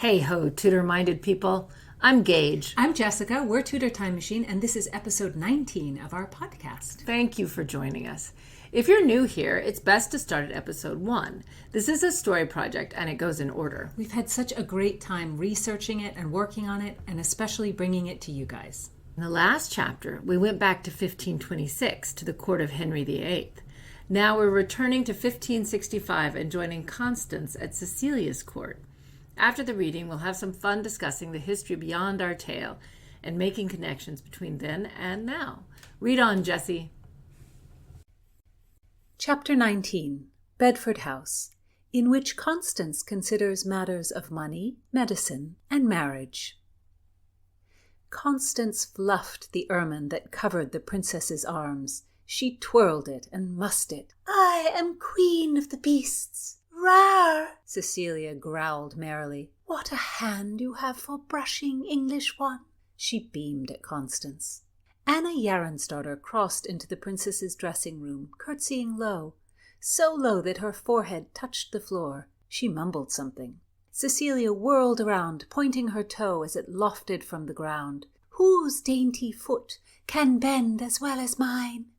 Hey ho, Tudor-minded people. I'm Gage. I'm Jessica. We're Tudor Time Machine, and this is episode 19 of our podcast. Thank you for joining us. If you're new here, it's best to start at episode 1. This is a story project, and it goes in order. We've had such a great time researching it and working on it, and especially bringing it to you guys. In the last chapter, we went back to 1526 to the court of Henry VIII. Now we're returning to 1565 and joining Constance at Cecilia's court. After the reading, we'll have some fun discussing the history beyond our tale and making connections between then and now. Read on, Jessie. Chapter 19, Bedford House, in which Constance considers matters of money, medicine, and marriage. Constance fluffed the ermine that covered the princess's arms. She twirled it and mussed it. "I am queen of the beasts. Rawr!" Cecilia growled merrily. "What a hand you have for brushing, English one." She beamed at Constance. Anna Yarransdottir crossed into the princess's dressing room, curtsying low, so low that her forehead touched the floor. She mumbled something. Cecilia whirled around, pointing her toe as it lofted from the ground. "Whose dainty foot can bend as well as mine?"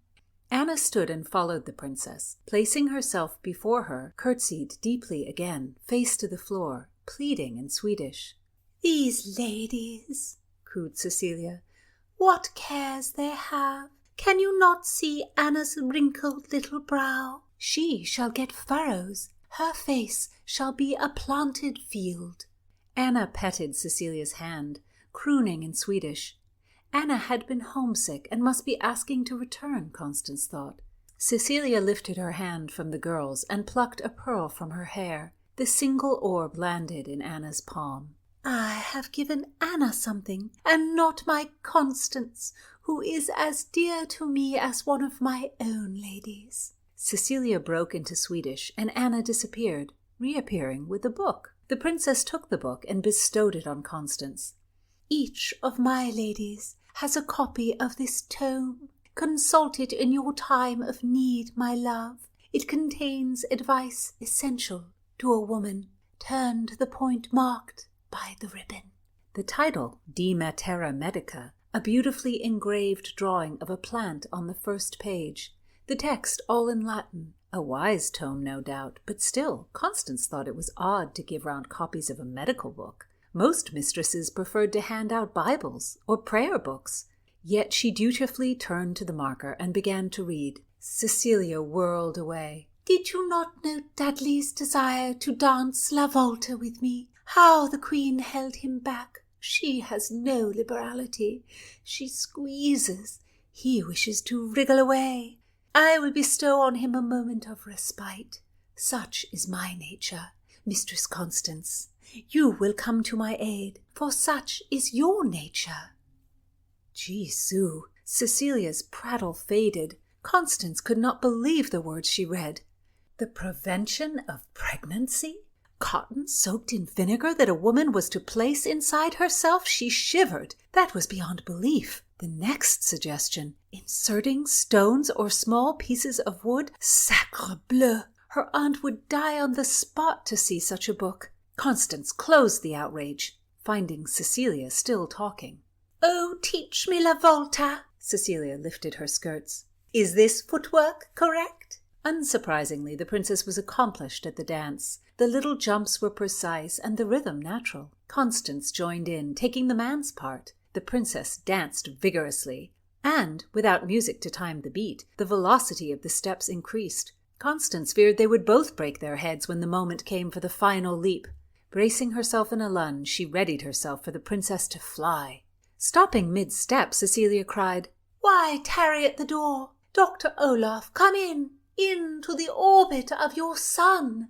Anna stood and followed the princess. Placing herself before her, curtsied deeply again, face to the floor, pleading in Swedish. "These ladies," cooed Cecilia, "what cares they have? Can you not see Anna's wrinkled little brow? She shall get furrows. Her face shall be a planted field." Anna petted Cecilia's hand, crooning in Swedish. Anna had been homesick and must be asking to return, Constance thought. Cecilia lifted her hand from the girls and plucked a pearl from her hair. The single orb landed in Anna's palm. "I have given Anna something, and not my Constance, who is as dear to me as one of my own ladies." Cecilia broke into Swedish, and Anna disappeared, reappearing with a book. The princess took the book and bestowed it on Constance. "Each of my ladies has a copy of this tome. Consult it in your time of need, my love. It contains advice essential to a woman. Turn to the point marked by the ribbon." The title, De Matera Medica, a beautifully engraved drawing of a plant on the first page. The text all in Latin. A wise tome, no doubt, but still, Constance thought it was odd to give round copies of a medical book. Most mistresses preferred to hand out Bibles or prayer books. Yet she dutifully turned to the marker and began to read. Cecilia whirled away. "Did you not note Dudley's desire to dance La Volta with me? How the Queen held him back. She has no liberality. She squeezes. He wishes to wriggle away. I will bestow on him a moment of respite. Such is my nature. Mistress Constance, you will come to my aid, for such is your nature." Jesu! Cecilia's prattle faded. Constance could not believe the words she read. The prevention of pregnancy? Cotton soaked in vinegar that a woman was to place inside herself? She shivered. That was beyond belief. The next suggestion, inserting stones or small pieces of wood? Sacre bleu! Her aunt would die on the spot to see such a book. Constance closed the outrage, finding Cecilia still talking. "Oh, teach me La Volta." Cecilia lifted her skirts. "Is this footwork correct?" Unsurprisingly, the princess was accomplished at the dance. The little jumps were precise and the rhythm natural. Constance joined in, taking the man's part. The princess danced vigorously, and, without music to time the beat, the velocity of the steps increased. Constance feared they would both break their heads when the moment came for the final leap. Bracing herself in a lunge, she readied herself for the princess to fly. Stopping mid-step, Cecilia cried, "Why tarry at the door? Dr. Olaf, come into the orbit of your son."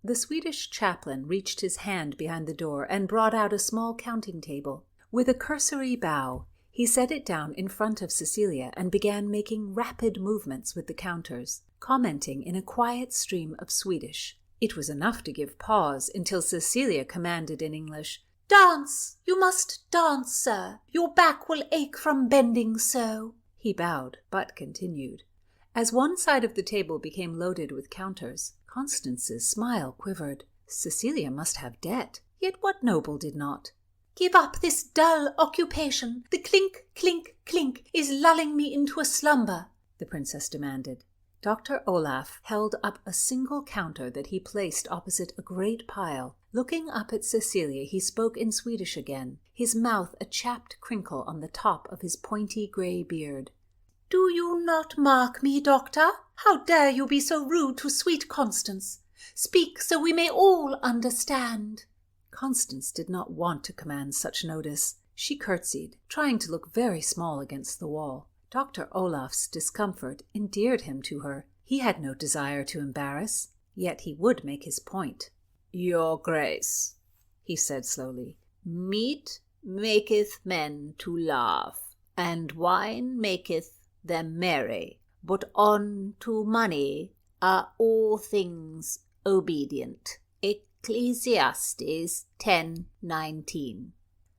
The Swedish chaplain reached his hand behind the door and brought out a small counting table. With a cursory bow, he set it down in front of Cecilia and began making rapid movements with the counters, commenting in a quiet stream of Swedish. It was enough to give pause until Cecilia commanded in English, "Dance! You must dance, sir. Your back will ache from bending so." He bowed, but continued. As one side of the table became loaded with counters, Constance's smile quivered. Cecilia must have debt. Yet what noble did not? Give up this dull occupation. The clink, clink, clink is lulling me into a slumber, the princess demanded. Dr. Olaf held up a single counter that he placed opposite a great pile. Looking up at Cecilia, he spoke in Swedish again, his mouth a chapped crinkle on the top of his pointy grey beard. Do you not mark me, doctor? How dare you be so rude to sweet Constance? Speak so we may all understand. Constance did not want to command such notice. She curtsied, trying to look very small against the wall. Dr. Olaf's discomfort endeared him to her. He had no desire to embarrass, yet he would make his point. "Your Grace," he said slowly, "meat maketh men to laugh, and wine maketh them merry, but unto money are all things obedient." Ecclesiastes 10:19.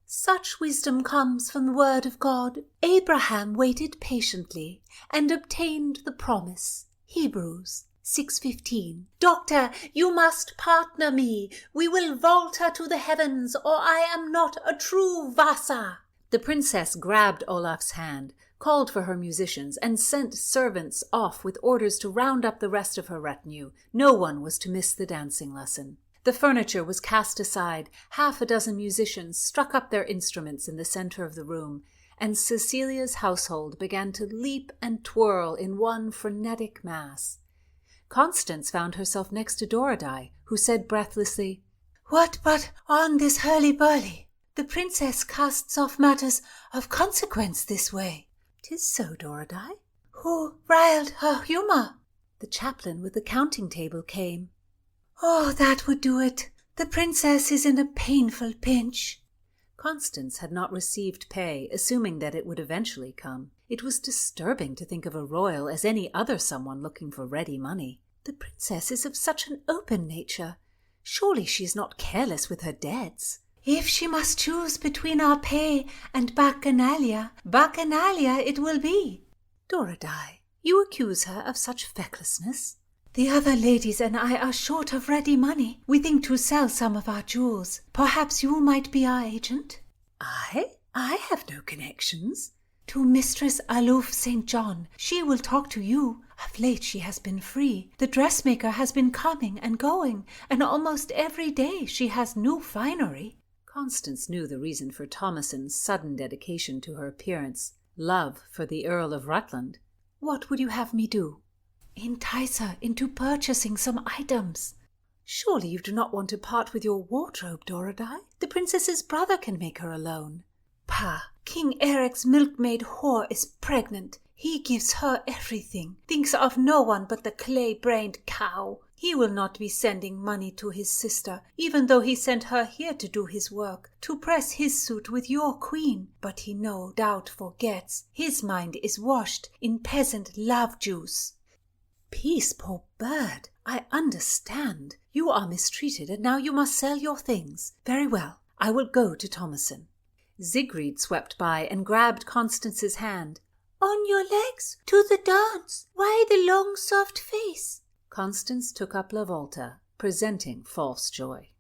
Such wisdom comes from the word of God. Abraham waited patiently and obtained the promise. Hebrews 6:15. Doctor, you must partner me. We will vaulter to the heavens, or I am not a true Vasa. The princess grabbed Olaf's hand, called for her musicians, and sent servants off with orders to round up the rest of her retinue. No one was to miss the dancing lesson. The furniture was cast aside, 6 musicians struck up their instruments in the center of the room, and Cecilia's household began to leap and twirl in one frenetic mass. Constance found herself next to Doradai, who said breathlessly, "What but on this hurly-burly? The princess casts off matters of consequence this way." "'Tis so, Doradai." "Who riled her humour?" The chaplain with the counting table came. "Oh, that would do it. The princess is in a painful pinch." Constance had not received pay, assuming that it would eventually come. It was disturbing to think of a royal as any other someone looking for ready money. The princess is of such an open nature. Surely she is not careless with her debts. "If she must choose between our pay and bacchanalia, bacchanalia it will be." "Doradai, you accuse her of such fecklessness?" "The other ladies and I are short of ready money. We think to sell some of our jewels. Perhaps you might be our agent?" "I? I have no connections." "To Mistress Aloof St. John. She will talk to you. Of late she has been free. The dressmaker has been coming and going, and almost every day she has new finery." Constance knew the reason for Thomason's sudden dedication to her appearance. Love for the Earl of Rutland. "What would you have me do?" "Entice her into purchasing some items." "Surely you do not want to part with your wardrobe, Doradai? The princess's brother can make her a loan." "Pah! King Eric's milkmaid whore is pregnant. He gives her everything, thinks of no one but the clay-brained cow. He will not be sending money to his sister, even though he sent her here to do his work, to press his suit with your queen. But he no doubt forgets. His mind is washed in peasant love juice." "Peace, poor bird. I understand. You are mistreated, and now you must sell your things. Very well. I will go to Thomason." Siegfried swept by and grabbed Constance's hand. "On your legs, to the dance. Why the long soft face?" Constance took up La Volta, presenting false joy.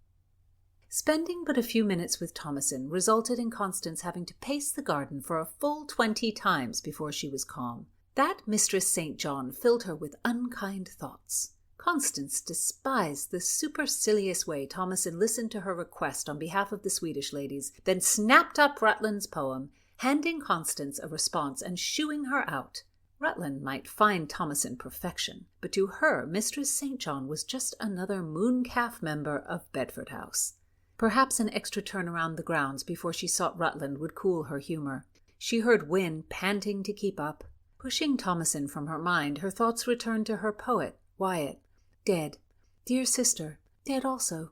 Spending but a few minutes with Thomason resulted in Constance having to pace the garden for a full 20 times before she was calm. That Mistress St. John filled her with unkind thoughts. Constance despised the supercilious way Thomason listened to her request on behalf of the Swedish ladies, then snapped up Rutland's poem, handing Constance a response and shooing her out. Rutland might find Thomason perfection, but to her Mistress St. John was just another mooncalf member of Bedford House. Perhaps an extra turn around the grounds before she sought Rutland would cool her humour. She heard Wynne panting to keep up. Pushing Thomason from her mind, her thoughts returned to her poet, Wyatt. Dead. Dear sister, dead also.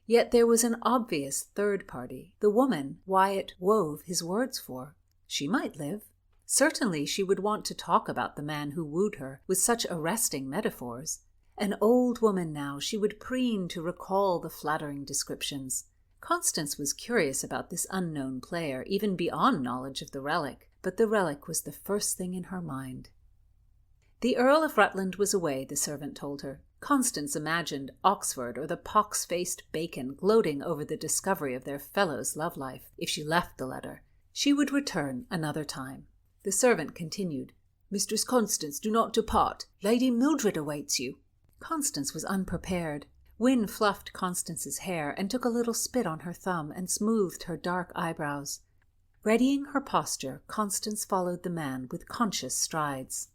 Yet there was an obvious third party, the woman Wyatt wove his words for. She might live. Certainly she would want to talk about the man who wooed her with such arresting metaphors. An old woman now, she would preen to recall the flattering descriptions. Constance was curious about this unknown player, even beyond knowledge of the relic, but the relic was the first thing in her mind. The Earl of Rutland was away, the servant told her. Constance imagined Oxford or the pox-faced Bacon gloating over the discovery of their fellow's love life. If she left the letter, she would return another time. The servant continued, "Mistress Constance, do not depart. Lady Mildred awaits you." Constance was unprepared. Wynne fluffed Constance's hair and took a little spit on her thumb and smoothed her dark eyebrows. Readying her posture, Constance followed the man with conscious strides.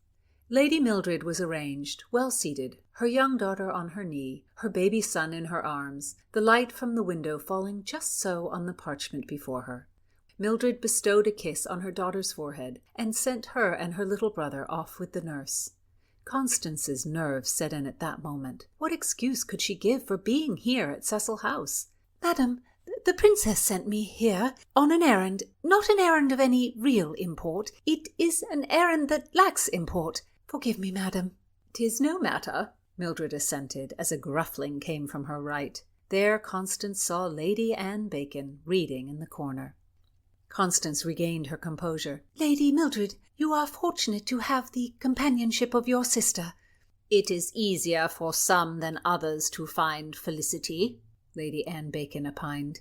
Lady Mildred was arranged, well seated, her young daughter on her knee, her baby son in her arms, the light from the window falling just so on the parchment before her. Mildred bestowed a kiss on her daughter's forehead and sent her and her little brother off with the nurse. Constance's nerves set in at that moment. What excuse could she give for being here at Cecil House? "Madam, the princess sent me here on an errand, not an errand of any real import. It is an errand that lacks import. Forgive me, madam." "'Tis no matter," Mildred assented as a gruffling came from her right. There Constance saw Lady Anne Bacon reading in the corner. Constance regained her composure. "Lady Mildred, you are fortunate to have the companionship of your sister." "It is easier for some than others to find felicity," Lady Anne Bacon opined.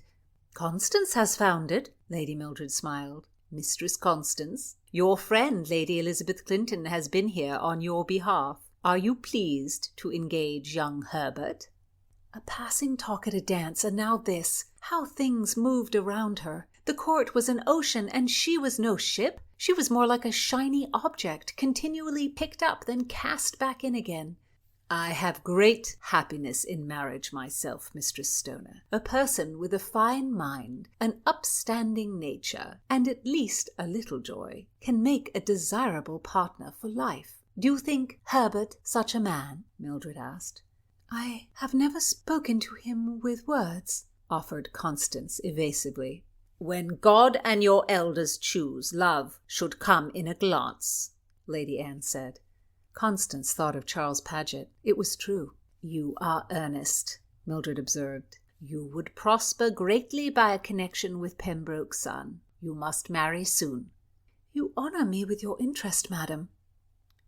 "Constance has found it," Lady Mildred smiled. "Mistress Constance, your friend Lady Elizabeth Clinton has been here on your behalf. Are you pleased to engage young Herbert?" A passing talk at a dance, and now this. How things moved around her. The court was an ocean, and she was no ship. She was more like a shiny object, continually picked up, then cast back in again. "I have great happiness in marriage myself, Mistress Stoner. A person with a fine mind, an upstanding nature, and at least a little joy, can make a desirable partner for life. Do you think Herbert such a man?" Mildred asked. "I have never spoken to him with words," offered Constance evasively. "When God and your elders choose, love should come in a glance," Lady Anne said. Constance thought of Charles Paget. It was true. "You are earnest," Mildred observed. "You would prosper greatly by a connection with Pembroke's son. You must marry soon." "You honour me with your interest, madam."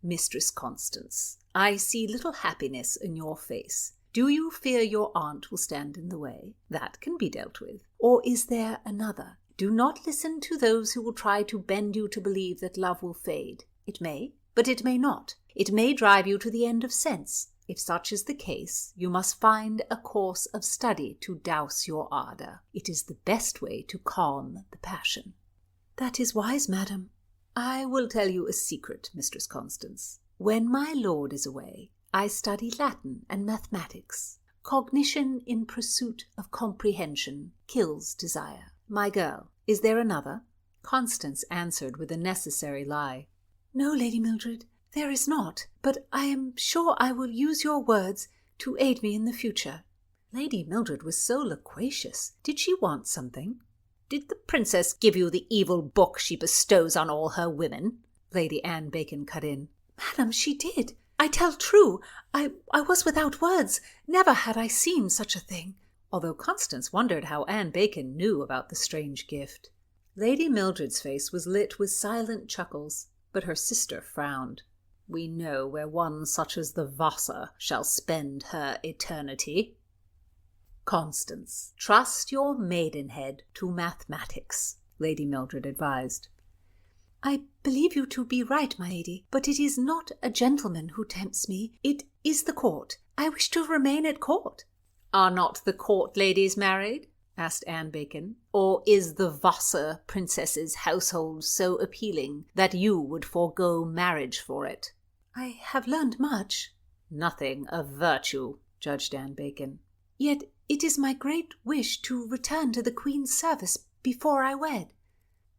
"Mistress Constance, I see little happiness in your face. Do you fear your aunt will stand in the way? That can be dealt with. Or is there another? Do not listen to those who will try to bend you to believe that love will fade. It may, but it may not. It may drive you to the end of sense. If such is the case, you must find a course of study to douse your ardour. It is the best way to calm the passion." "That is wise, madam." "I will tell you a secret, Mistress Constance. When my lord is away, I study Latin and mathematics. Cognition in pursuit of comprehension kills desire. My girl, is there another?" Constance answered with a necessary lie. "No, Lady Mildred, there is not, but I am sure I will use your words to aid me in the future." Lady Mildred was so loquacious. Did she want something? "Did the princess give you the evil book she bestows on all her women?" Lady Anne Bacon cut in. "Madam, she did. I tell true. I was without words. Never had I seen such a thing." Although Constance wondered how Anne Bacon knew about the strange gift. Lady Mildred's face was lit with silent chuckles, but her sister frowned. "We know where one such as the Vassar shall spend her eternity." "Constance, trust your maidenhead to mathematics," Lady Mildred advised. "I believe you to be right, my lady, but it is not a gentleman who tempts me. It is the court. I wish to remain at court." "Are not the court ladies married?" asked Anne Bacon. "Or is the Vassar princess's household so appealing that you would forego marriage for it?" "I have learned much." "Nothing of virtue," judged Anne Bacon. "Yet it is my great wish to return to the Queen's service before I wed."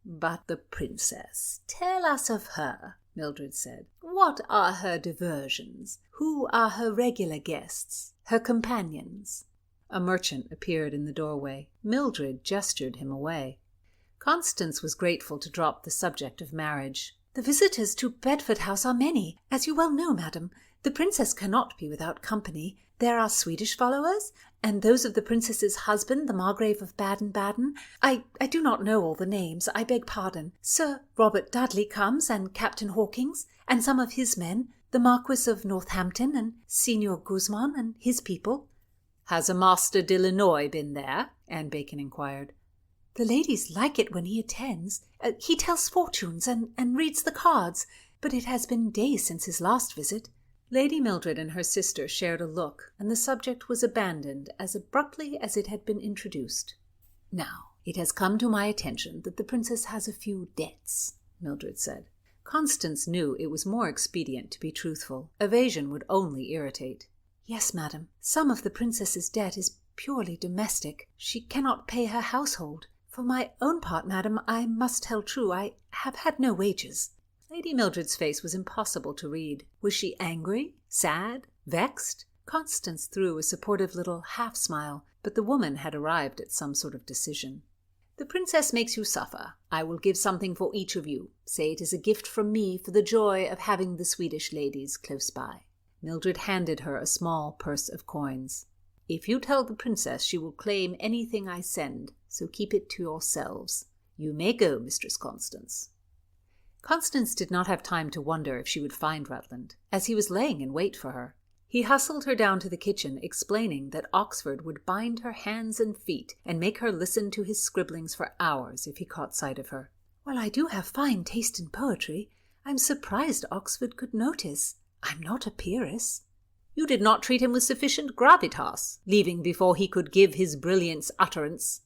"But the princess, tell us of her," Mildred said. "What are her diversions? Who are her regular guests, her companions?" A merchant appeared in the doorway. Mildred gestured him away. Constance was grateful to drop the subject of marriage. "The visitors to Bedford House are many, as you well know, madam. The princess cannot be without company. There are Swedish followers, and those of the princess's husband, the Margrave of Baden-Baden. I do not know all the names, I beg pardon. Sir Robert Dudley comes, and Captain Hawkins, and some of his men. The Marquis of Northampton and Signor Guzman and his people. Has a Master d'Illinois been there? Anne Bacon inquired. The ladies like it when he attends. He tells fortunes and reads the cards, but it has been days since his last visit. Lady Mildred and her sister shared a look, and the subject was abandoned as abruptly as it had been introduced. Now, it has come to my attention that the princess has a few debts, Mildred said. Constance knew it was more expedient to be truthful. Evasion would only irritate. Yes, madam. Some of the princess's debt is purely domestic. She cannot pay her household. For my own part, madam, I must tell true. I have had no wages. Lady Mildred's face was impossible to read. Was she angry, sad, vexed? Constance threw a supportive little half-smile, but the woman had arrived at some sort of decision. The princess makes you suffer. I will give something for each of you. Say it is a gift from me for the joy of having the Swedish ladies close by. Mildred handed her a small purse of coins. If you tell the princess, she will claim anything I send, so keep it to yourselves. You may go, Mistress Constance. Constance did not have time to wonder if she would find Rutland, as he was laying in wait for her. He hustled her down to the kitchen, explaining that Oxford would bind her hands and feet and make her listen to his scribblings for hours if he caught sight of her. Well, I do have fine taste in poetry. I'm surprised Oxford could notice. I'm not a peeress. You did not treat him with sufficient gravitas, leaving before he could give his brilliance utterance.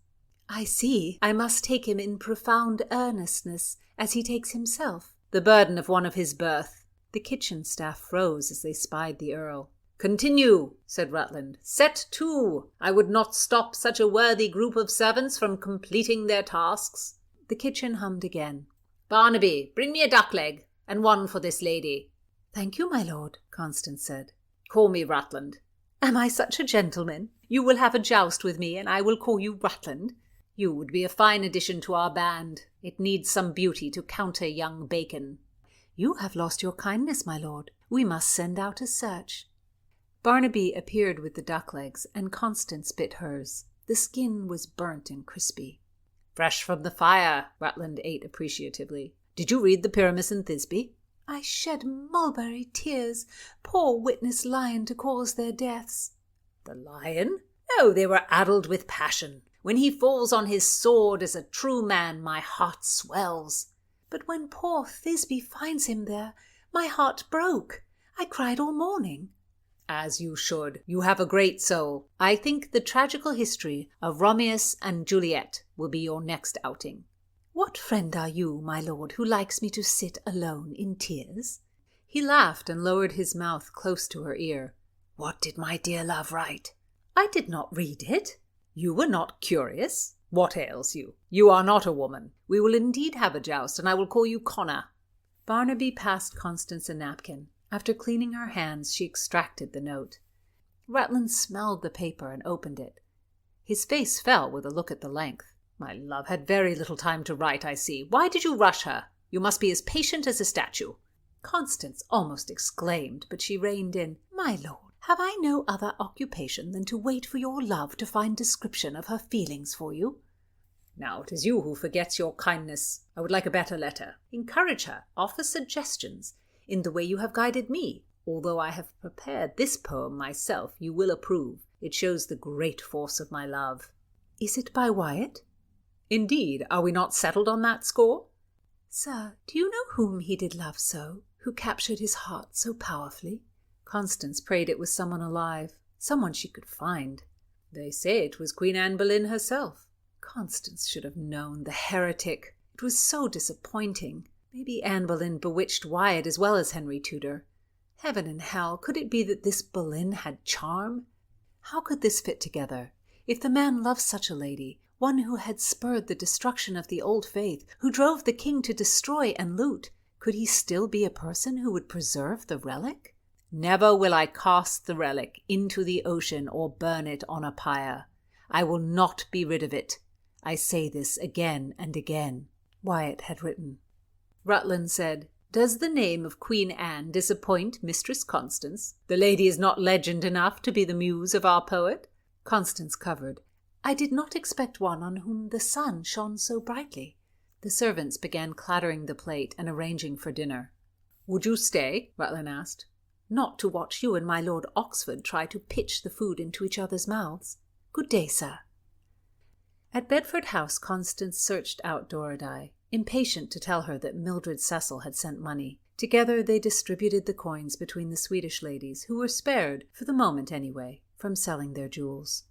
I see. I must take him in profound earnestness, as he takes himself. The burden of one of his birth. The kitchen staff froze as they spied the Earl. Continue, said Rutland. Set to. I would not stop such a worthy group of servants from completing their tasks. The kitchen hummed again. Barnaby, bring me a duck leg, and one for this lady. Thank you, my lord, Constance said. Call me Rutland. Am I such a gentleman? You will have a joust with me, and I will call you Rutland. You would be a fine addition to our band. It needs some beauty to counter young Bacon. You have lost your kindness, my lord. We must send out a search. Barnaby appeared with the duck legs, and Constance bit hers. The skin was burnt and crispy. Fresh from the fire, Rutland ate appreciatively. Did you read the Pyramus and Thisbe? I shed mulberry tears. Poor witness lion to cause their deaths. The lion? No, they were addled with passion. When he falls on his sword as a true man, my heart swells. But when poor Thisbe finds him there, my heart broke. I cried all morning. As you should. You have a great soul. I think the tragical history of Romeus and Juliet will be your next outing. What friend are you, my lord, who likes me to sit alone in tears? He laughed and lowered his mouth close to her ear. What did my dear love write? I did not read it. You were not curious. What ails you? You are not a woman. We will indeed have a joust, and I will call you Connor. Barnaby passed Constance a napkin. After cleaning her hands, she extracted the note. Rutland smelled the paper and opened it. His face fell with a look at the length. My love had very little time to write, I see. Why did you rush her? You must be as patient as a statue. Constance almost exclaimed, but she reined in. My lord, have I no other occupation than to wait for your love to find description of her feelings for you? Now it is you who forgets your kindness. I would like a better letter. Encourage her. Offer suggestions. In the way you have guided me. Although I have prepared this poem myself, you will approve. It shows the great force of my love. Is it by Wyatt? Indeed. Are we not settled on that score? Sir, do you know whom he did love so, who captured his heart so powerfully? Constance prayed it was someone alive, someone she could find. They say it was Queen Anne Boleyn herself. Constance should have known, the heretic. It was so disappointing. Maybe Anne Boleyn bewitched Wyatt as well as Henry Tudor. Heaven and hell, could it be that this Boleyn had charm? How could this fit together? If the man loved such a lady, one who had spurred the destruction of the old faith, who drove the king to destroy and loot, could he still be a person who would preserve the relic? Never will I cast the relic into the ocean or burn it on a pyre. I will not be rid of it. I say this again and again. Wyatt had written. Rutland said, Does the name of Queen Anne disappoint Mistress Constance? The lady is not legend enough to be the muse of our poet. Constance covered. I did not expect one on whom the sun shone so brightly. The servants began clattering the plate and arranging for dinner. Would you stay? Rutland asked. not to watch you and my Lord Oxford try to pitch the food into each other's mouths. Good day, sir." At Bedford House, Constance searched out Doraday, impatient to tell her that Mildred Cecil had sent money. Together they distributed the coins between the Swedish ladies, who were spared, for the moment anyway, from selling their jewels.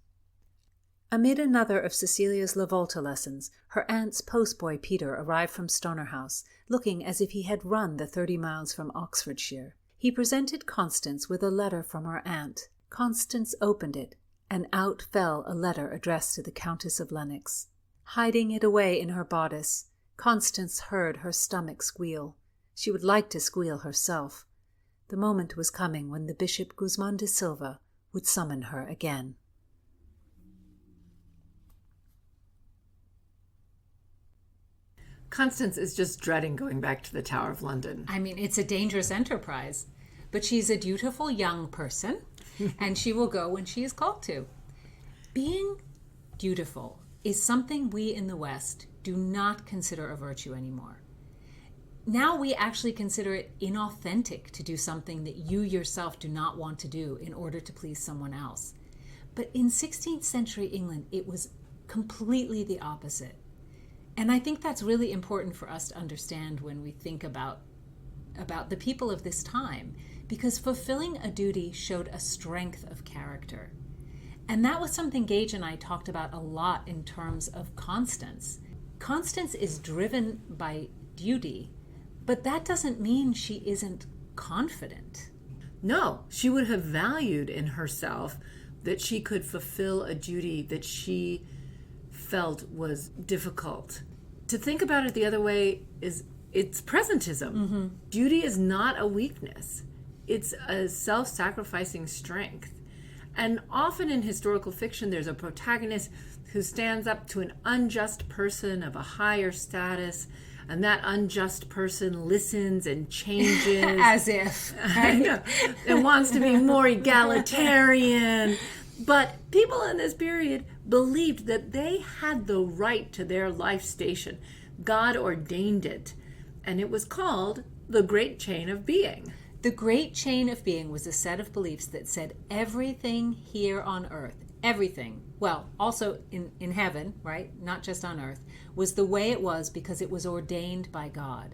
Amid another of Cecilia's La Volta lessons, her aunt's postboy Peter arrived from Stoner House, looking as if he had run the 30 miles from Oxfordshire. He presented Constance with a letter from her aunt. Constance opened it, and out fell a letter addressed to the Countess of Lennox. Hiding it away in her bodice, Constance heard her stomach squeal. She would like to squeal herself. The moment was coming when the Bishop Guzman de Silva would summon her again. Constance is just dreading going back to the Tower of London. I mean, it's a dangerous enterprise, but she's a dutiful young person, and she will go when she is called to. Being dutiful is something we in the West do not consider a virtue anymore. Now we actually consider it inauthentic to do something that you yourself do not want to do in order to please someone else. But in 16th century England, it was completely the opposite. And I think that's really important for us to understand when we think about the people of this time, because fulfilling a duty showed a strength of character. And that was something Gage and I talked about a lot in terms of Constance. Constance is driven by duty, but that doesn't mean she isn't confident. No, she would have valued in herself that she could fulfill a duty that she felt was difficult. To think about it the other way is it's presentism. Mm-hmm. Duty is not a weakness. It's a self-sacrificing strength. And often in historical fiction, there's a protagonist who stands up to an unjust person of a higher status, and that unjust person listens and changes. As if. Right? And wants to be more egalitarian. But people in this period believed that they had the right to their life station. God ordained it. And it was called the Great Chain of Being. The Great Chain of Being was a set of beliefs that said everything here on earth, everything, well, also in heaven, right, not just on earth, was the way it was because it was ordained by God.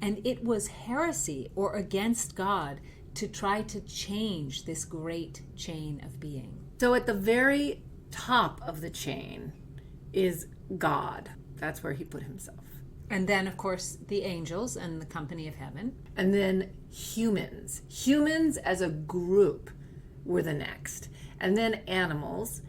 And it was heresy or against God to try to change this great chain of being. So at the very top of the chain is God. That's where he put himself. And then, of course, the angels and the company of heaven. And then humans. Humans as a group were the next. And then animals,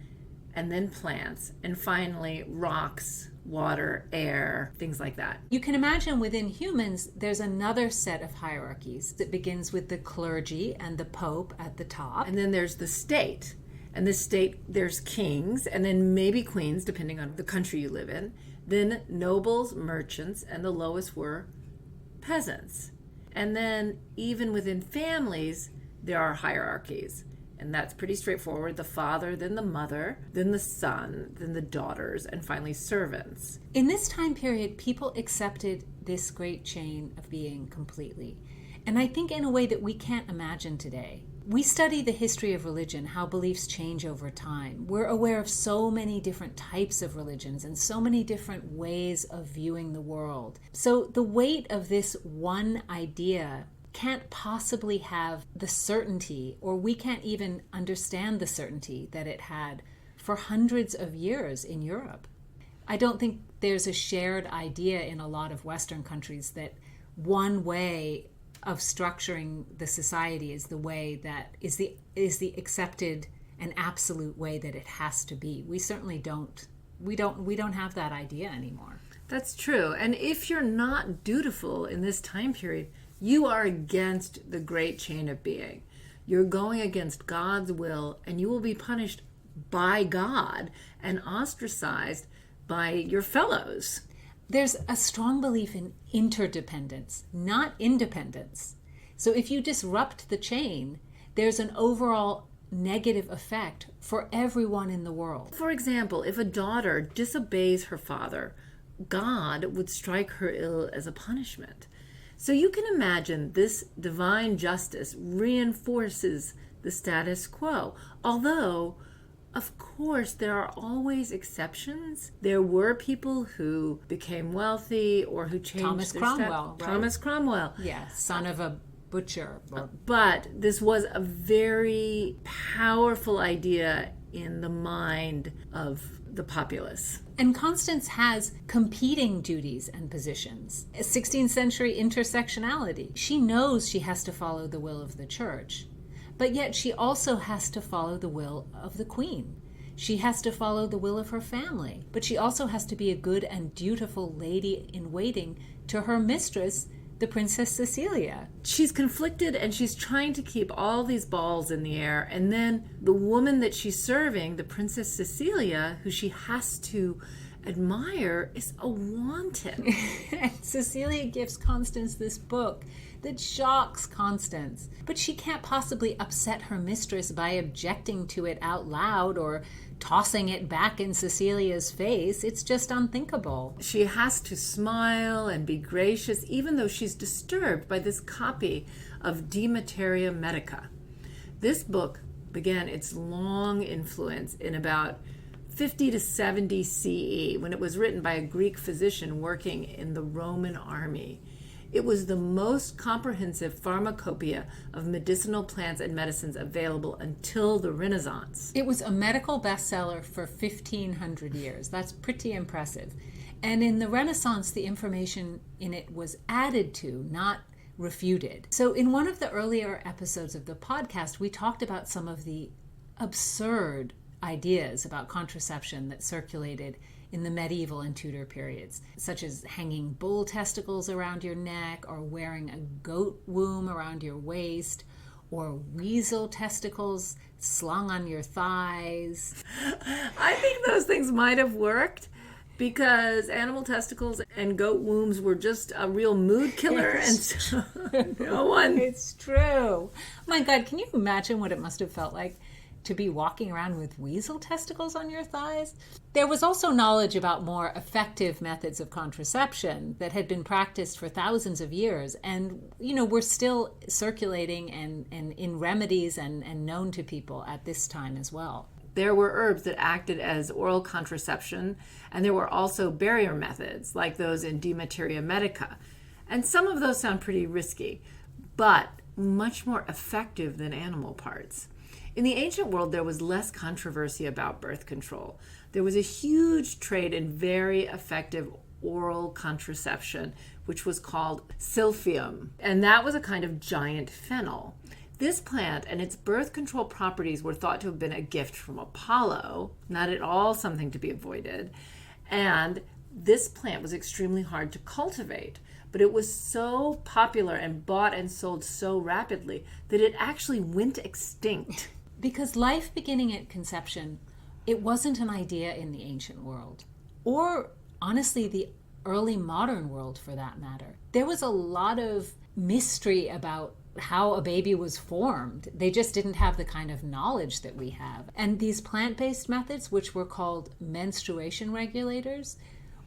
and then plants, and finally rocks, water, air, things like that. You can imagine within humans, there's another set of hierarchies that begins with the clergy and the Pope at the top. And then there's the state. And the state, there's kings, and then maybe queens, depending on the country you live in. Then nobles, merchants, and the lowest were peasants. And then even within families, there are hierarchies. And that's pretty straightforward. The father, then the mother, then the son, then the daughters, and finally servants. In this time period, people accepted this great chain of being completely. And I think in a way that we can't imagine today. We study the history of religion, how beliefs change over time. We're aware of so many different types of religions and so many different ways of viewing the world. So the weight of this one idea can't possibly have the certainty, or we can't even understand the certainty that it had for hundreds of years in Europe. I don't think there's a shared idea in a lot of Western countries that one way of structuring the society is the way that is the accepted and absolute way that it has to be. We certainly don't have that idea anymore. That's true. And if you're not dutiful in this time period, you are against the great chain of being. You're going against God's will, and you will be punished by God and ostracized by your fellows. There's a strong belief in interdependence, not independence. So if you disrupt the chain, there's an overall negative effect for everyone in the world. For example, if a daughter disobeys her father, God would strike her ill as a punishment. So you can imagine this divine justice reinforces the status quo. Although, of course, there are always exceptions. There were people who became wealthy or who changed Thomas their Cromwell, right? Thomas Cromwell. Yeah, son of a butcher. But this was a very powerful idea in the mind of the populace. And Constance has competing duties and positions. A 16th century intersectionality. She knows she has to follow the will of the church, but yet she also has to follow the will of the queen. She has to follow the will of her family, but she also has to be a good and dutiful lady in waiting to her mistress, the Princess Cecilia. She's conflicted and she's trying to keep all these balls in the air. And then the woman that she's serving, the Princess Cecilia, who she has to admire, is a wanton. And Cecilia gives Constance this book that shocks Constance. But she can't possibly upset her mistress by objecting to it out loud or tossing it back in Cecilia's face. It's just unthinkable. She has to smile and be gracious, even though she's disturbed by this copy of De Materia Medica. This book began its long influence in about 50 to 70 CE, when it was written by a Greek physician working in the Roman army. It was the most comprehensive pharmacopoeia of medicinal plants and medicines available until the Renaissance. It was a medical bestseller for 1,500 years. That's pretty impressive. And in the Renaissance, the information in it was added to, not refuted. So in one of the earlier episodes of the podcast, we talked about some of the absurd ideas about contraception that circulated in the medieval and Tudor periods, such as hanging bull testicles around your neck, or wearing a goat womb around your waist, or weasel testicles slung on your thighs. I think those things might have worked because animal testicles and goat wombs were just a real mood killer, and so no one... It's true. Oh my God, can you imagine what it must have felt like to be walking around with weasel testicles on your thighs? There was also knowledge about more effective methods of contraception that had been practiced for thousands of years and, were still circulating and in remedies and known to people at this time as well. There were herbs that acted as oral contraception, and there were also barrier methods like those in De Materia Medica. And some of those sound pretty risky, but much more effective than animal parts. In the ancient world, there was less controversy about birth control. There was a huge trade in very effective oral contraception, which was called silphium, and that was a kind of giant fennel. This plant and its birth control properties were thought to have been a gift from Apollo, not at all something to be avoided, and this plant was extremely hard to cultivate. But it was so popular and bought and sold so rapidly that it actually went extinct. Because life beginning at conception, it wasn't an idea in the ancient world, or honestly the early modern world for that matter. There was a lot of mystery about how a baby was formed. They just didn't have the kind of knowledge that we have. And these plant-based methods, which were called menstruation regulators,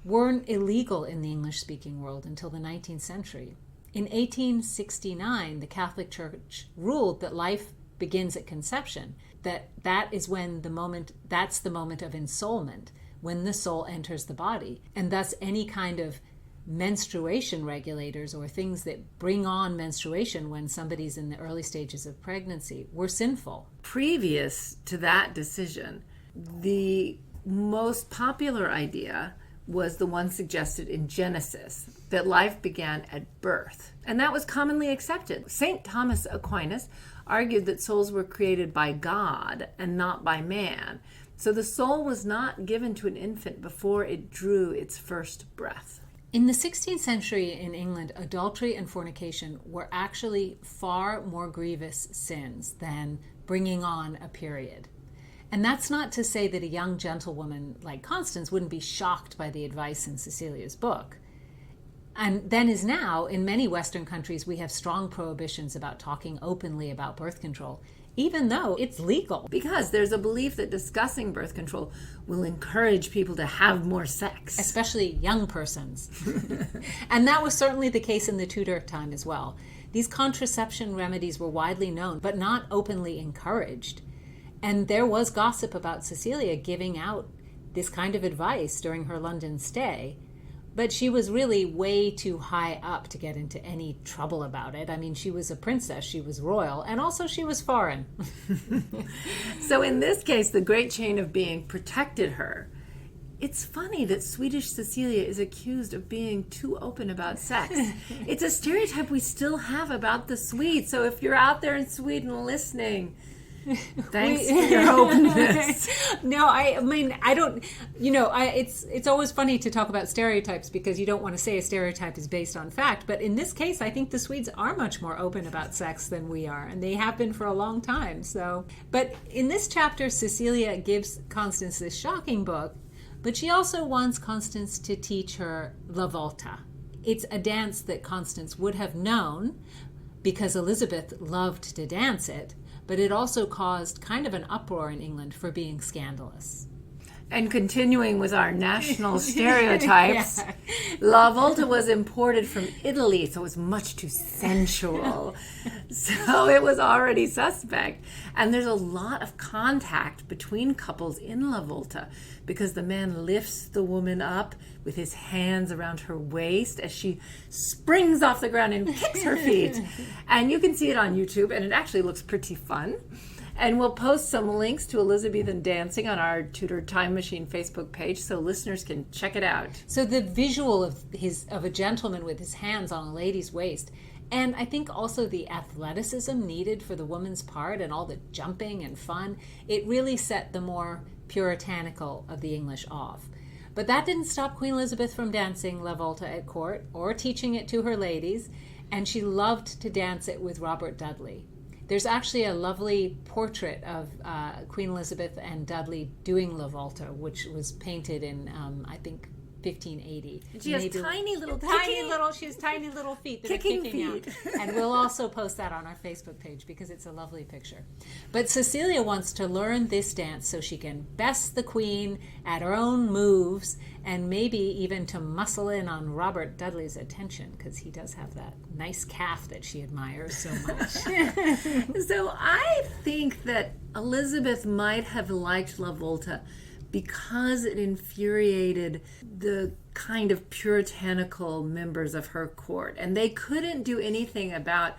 weren't illegal in the English-speaking world until the 19th century. In 1869, the Catholic Church ruled that life begins at conception, that's the moment of ensoulment, when the soul enters the body, and thus any kind of menstruation regulators or things that bring on menstruation when somebody's in the early stages of pregnancy were sinful. Previous to that decision, the most popular idea was the one suggested in Genesis, that life began at birth. And that was commonly accepted. St. Thomas Aquinas argued that souls were created by God and not by man. So the soul was not given to an infant before it drew its first breath. In the 16th century in England, adultery and fornication were actually far more grievous sins than bringing on a period. And that's not to say that a young gentlewoman like Constance wouldn't be shocked by the advice in Cecilia's book. And then as now, in many Western countries, we have strong prohibitions about talking openly about birth control. even though it's legal. Because there's a belief that discussing birth control will encourage people to have more sex. Especially young persons. And that was certainly the case in the Tudor time as well. These contraception remedies were widely known, but not openly encouraged. And there was gossip about Cecilia giving out this kind of advice during her London stay. But she was really way too high up to get into any trouble about it. I mean, she was a princess, she was royal, and also she was foreign. So in this case, the great chain of being protected her. It's funny that Swedish Cecilia is accused of being too open about sex. It's a stereotype we still have about the Swedes. So if you're out there in Sweden listening, thanks for your openness. No, I mean, I don't, it's always funny to talk about stereotypes because you don't want to say a stereotype is based on fact. But in this case, I think the Swedes are much more open about sex than we are, and they have been for a long time. So, but in this chapter, Cecilia gives Constance this shocking book, but she also wants Constance to teach her La Volta. It's a dance that Constance would have known because Elizabeth loved to dance it, but it also caused kind of an uproar in England for being scandalous. And continuing with our national stereotypes, La Volta was imported from Italy, so it was much too sensual. So it was already suspect. And there's a lot of contact between couples in La Volta because the man lifts the woman up with his hands around her waist as she springs off the ground and kicks her feet. And you can see it on YouTube, and it actually looks pretty fun. And we'll post some links to Elizabethan dancing on our Tudor Time Machine Facebook page so listeners can check it out. So the visual of a gentleman with his hands on a lady's waist, and I think also the athleticism needed for the woman's part and all the jumping and fun, it really set the more puritanical of the English off. But that didn't stop Queen Elizabeth from dancing La Volta at court or teaching it to her ladies, and she loved to dance it with Robert Dudley. There's actually a lovely portrait of Queen Elizabeth and Dudley doing La Volta, which was painted in, I think, 1580. She has tiny little feet that kicking are kicking feet. out. And we'll also post that on our Facebook page because it's a lovely picture. But Cecilia wants to learn this dance so she can best the Queen at her own moves and maybe even to muscle in on Robert Dudley's attention because he does have that nice calf that she admires so much. So I think that Elizabeth might have liked La Volta because it infuriated the kind of puritanical members of her court. And they couldn't do anything about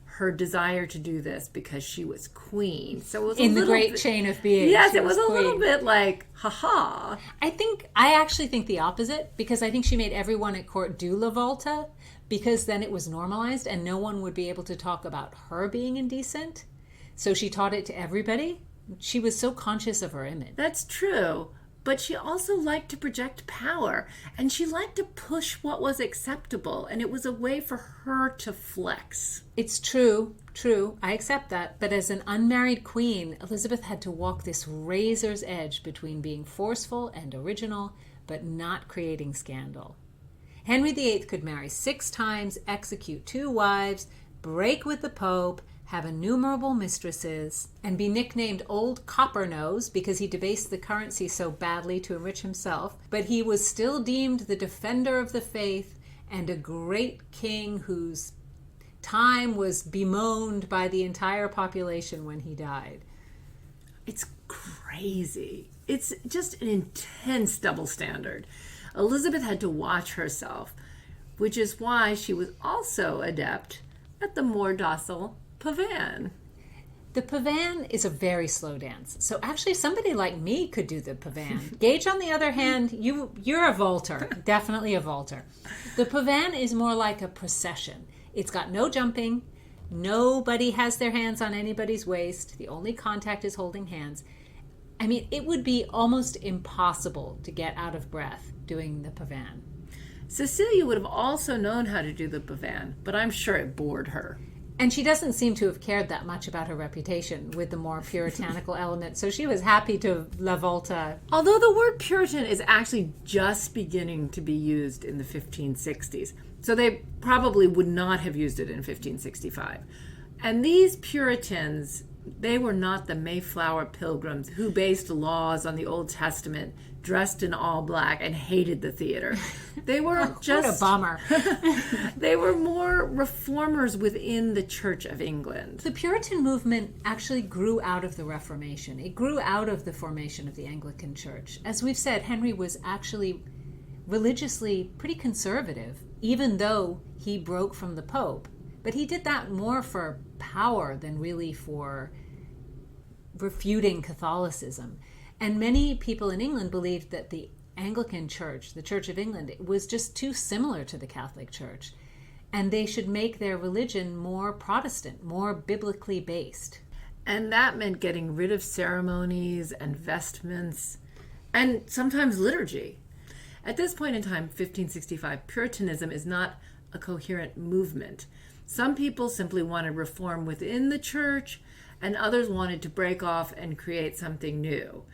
her desire to do this because she was queen. So it was in the great chain of being. Yes, it was a little bit like, ha-ha. I actually think the opposite because I think she made everyone at court do La Volta because then it was normalized and no one would be able to talk about her being indecent. So she taught it to everybody. She was so conscious of her image. That's true. But she also liked to project power, and she liked to push what was acceptable, and it was a way for her to flex. It's true. I accept that. But as an unmarried queen, Elizabeth had to walk this razor's edge between being forceful and original, but not creating scandal. Henry VIII could marry 6 times, execute 2 wives, break with the Pope, have innumerable mistresses, and be nicknamed Old Copper-Nose because he debased the currency so badly to enrich himself, but he was still deemed the defender of the faith and a great king whose time was bemoaned by the entire population when he died. It's crazy. It's just an intense double standard. Elizabeth had to watch herself, which is why she was also adept at the more docile pavan. The pavan is a very slow dance. So actually somebody like me could do the pavan. Gage, on the other hand, you're a vaulter. Definitely a vaulter. The pavan is more like a procession. It's got no jumping. Nobody has their hands on anybody's waist. The only contact is holding hands. I mean, it would be almost impossible to get out of breath doing the pavan. Cecilia would have also known how to do the pavan, but I'm sure it bored her. And she doesn't seem to have cared that much about her reputation with the more puritanical element, so she was happy to La Volta. Although the word Puritan is actually just beginning to be used in the 1560s, so they probably would not have used it in 1565. And these Puritans They were not the Mayflower Pilgrims who based laws on the Old Testament, dressed in all black, and hated the theater. They were just... What a bummer. They were more reformers within the Church of England. The Puritan movement actually grew out of the Reformation. It grew out of the formation of the Anglican Church. As we've said, Henry was actually religiously pretty conservative, even though he broke from the Pope. But he did that more for power than really for refuting Catholicism. And many people in England believed that the Anglican Church, the Church of England, was just too similar to the Catholic Church. And they should make their religion more Protestant, more biblically based. And that meant getting rid of ceremonies and vestments and sometimes liturgy. At this point in time, 1565, Puritanism is not a coherent movement. Some people simply wanted reform within the church, and others wanted to break off and create something new.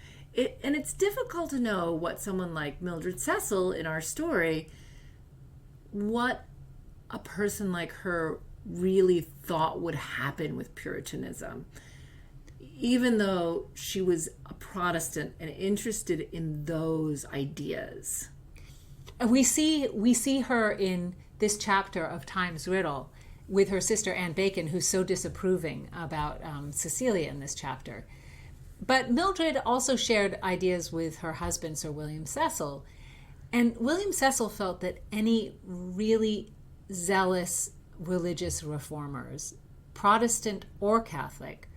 And it's difficult to know what someone like Mildred Cecil in our story, what a person like her really thought would happen with Puritanism, even though she was a Protestant and interested in those ideas. We see her in this chapter of Time's Riddle with her sister Anne Bacon, who's so disapproving about Cecilia in this chapter. But Mildred also shared ideas with her husband, Sir William Cecil. And William Cecil felt that any really zealous religious reformers, Protestant or Catholic,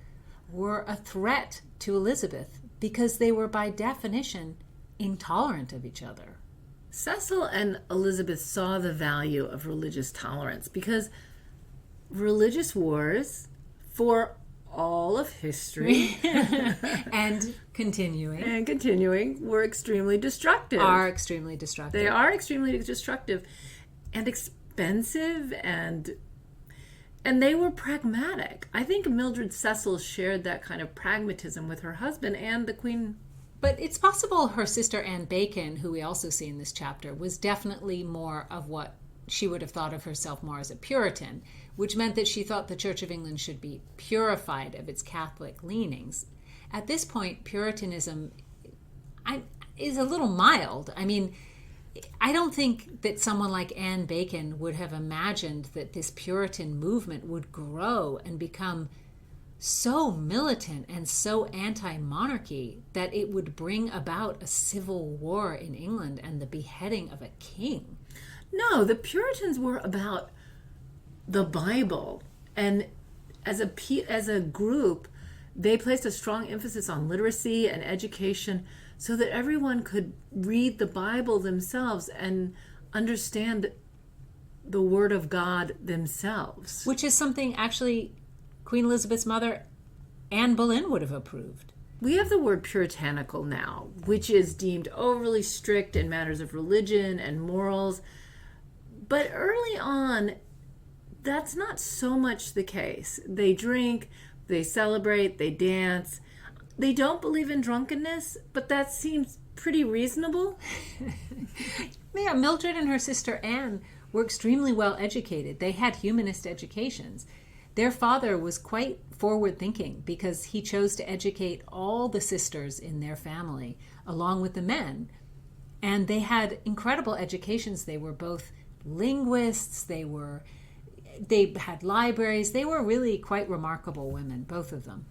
were a threat to Elizabeth because they were by definition intolerant of each other. Cecil and Elizabeth saw the value of religious tolerance because religious wars for all of history and continuing were extremely destructive. Are extremely destructive. They are extremely destructive and expensive, and they were pragmatic. I think Mildred Cecil shared that kind of pragmatism with her husband and the Queen. But it's possible her sister Anne Bacon, who we also see in this chapter, was definitely more of what she would have thought of herself more as a Puritan, which meant that she thought the Church of England should be purified of its Catholic leanings. At this point, Puritanism is a little mild. I mean, I don't think that someone like Anne Bacon would have imagined that this Puritan movement would grow and become so militant and so anti-monarchy that it would bring about a civil war in England and the beheading of a king. No, the Puritans were about the Bible, and as a group, they placed a strong emphasis on literacy and education so that everyone could read the Bible themselves and understand the Word of God themselves. Which is something actually Queen Elizabeth's mother, Anne Boleyn, would have approved. We have the word puritanical now, which is deemed overly strict in matters of religion and morals. But early on, that's not so much the case. They drink, they celebrate, they dance. They don't believe in drunkenness, but that seems pretty reasonable. Yeah, Mildred and her sister Anne were extremely well educated. They had humanist educations. Their father was quite forward-thinking because he chose to educate all the sisters in their family along with the men. And they had incredible educations. They were both linguists, they had libraries. They were really quite remarkable women, both of them.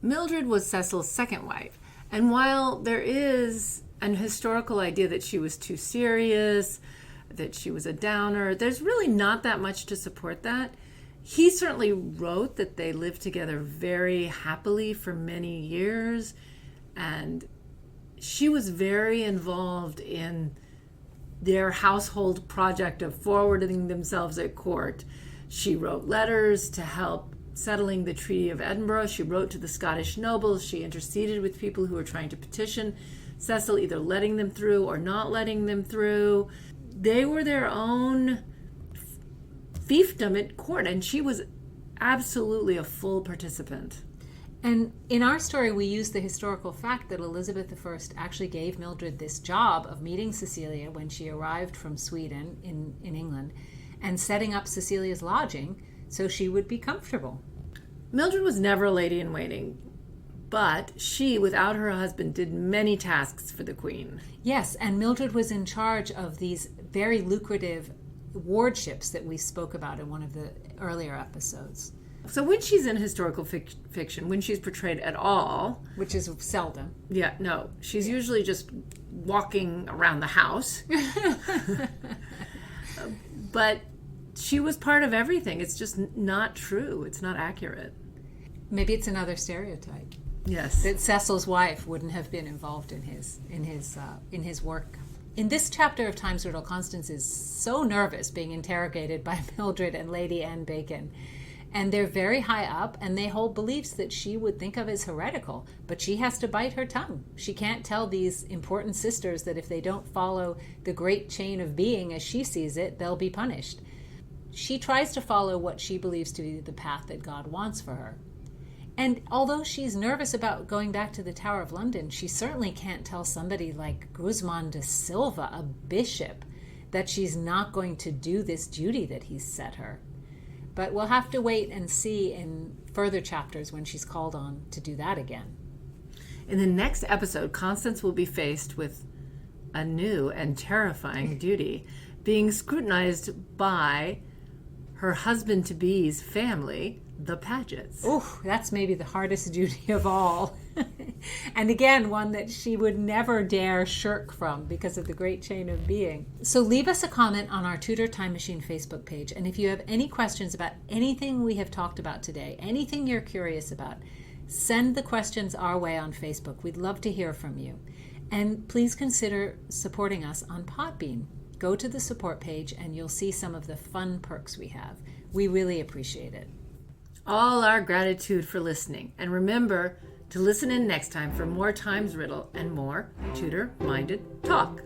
Mildred was Cecil's second wife, and while there is an historical idea that she was too serious, that she was a downer, there's really not that much to support that. He certainly wrote that they lived together very happily for many years, and she was very involved in their household project of forwarding themselves at court. She wrote letters to help settling the Treaty of Edinburgh. She wrote to the Scottish nobles. She interceded with people who were trying to petition Cecil, either letting them through or not letting them through. They were their own fiefdom at court, and she was absolutely a full participant. And in our story, we use the historical fact that Elizabeth I actually gave Mildred this job of meeting Cecilia when she arrived from Sweden in England and setting up Cecilia's lodging so she would be comfortable. Mildred was never a lady in waiting, but she, without her husband, did many tasks for the queen. Yes, and Mildred was in charge of these very lucrative wardships that we spoke about in one of the earlier episodes. So when she's in historical fiction, when she's portrayed at all, Which is seldom. yeah, no, she's usually just walking around the house. But she was part of everything. It's just not true. It's not accurate. Maybe it's another stereotype. Yes. That Cecil's wife wouldn't have been involved in his work. In this chapter of Time's Riddle, Constance is so nervous being interrogated by Mildred and Lady Anne Bacon. And they're very high up, and they hold beliefs that she would think of as heretical. But she has to bite her tongue. She can't tell these important sisters that if they don't follow the great chain of being as she sees it, they'll be punished. She tries to follow what she believes to be the path that God wants for her. And although she's nervous about going back to the Tower of London, she certainly can't tell somebody like Guzman de Silva, a bishop, that she's not going to do this duty that he's set her. But we'll have to wait and see in further chapters when she's called on to do that again. In the next episode, Constance will be faced with a new and terrifying duty, being scrutinized by her husband-to-be's family, the Pagets. Oh, that's maybe the hardest duty of all. And again, one that she would never dare shirk from because of the great chain of being. So leave us a comment on our Tudor Time Machine Facebook page. And if you have any questions about anything we have talked about today, anything you're curious about, send the questions our way on Facebook. We'd love to hear from you. And please consider supporting us on Podbean. Go to the support page and you'll see some of the fun perks we have. We really appreciate it. All our gratitude for listening. And remember to listen in next time for more Time's Riddle and more Tudor-minded talk.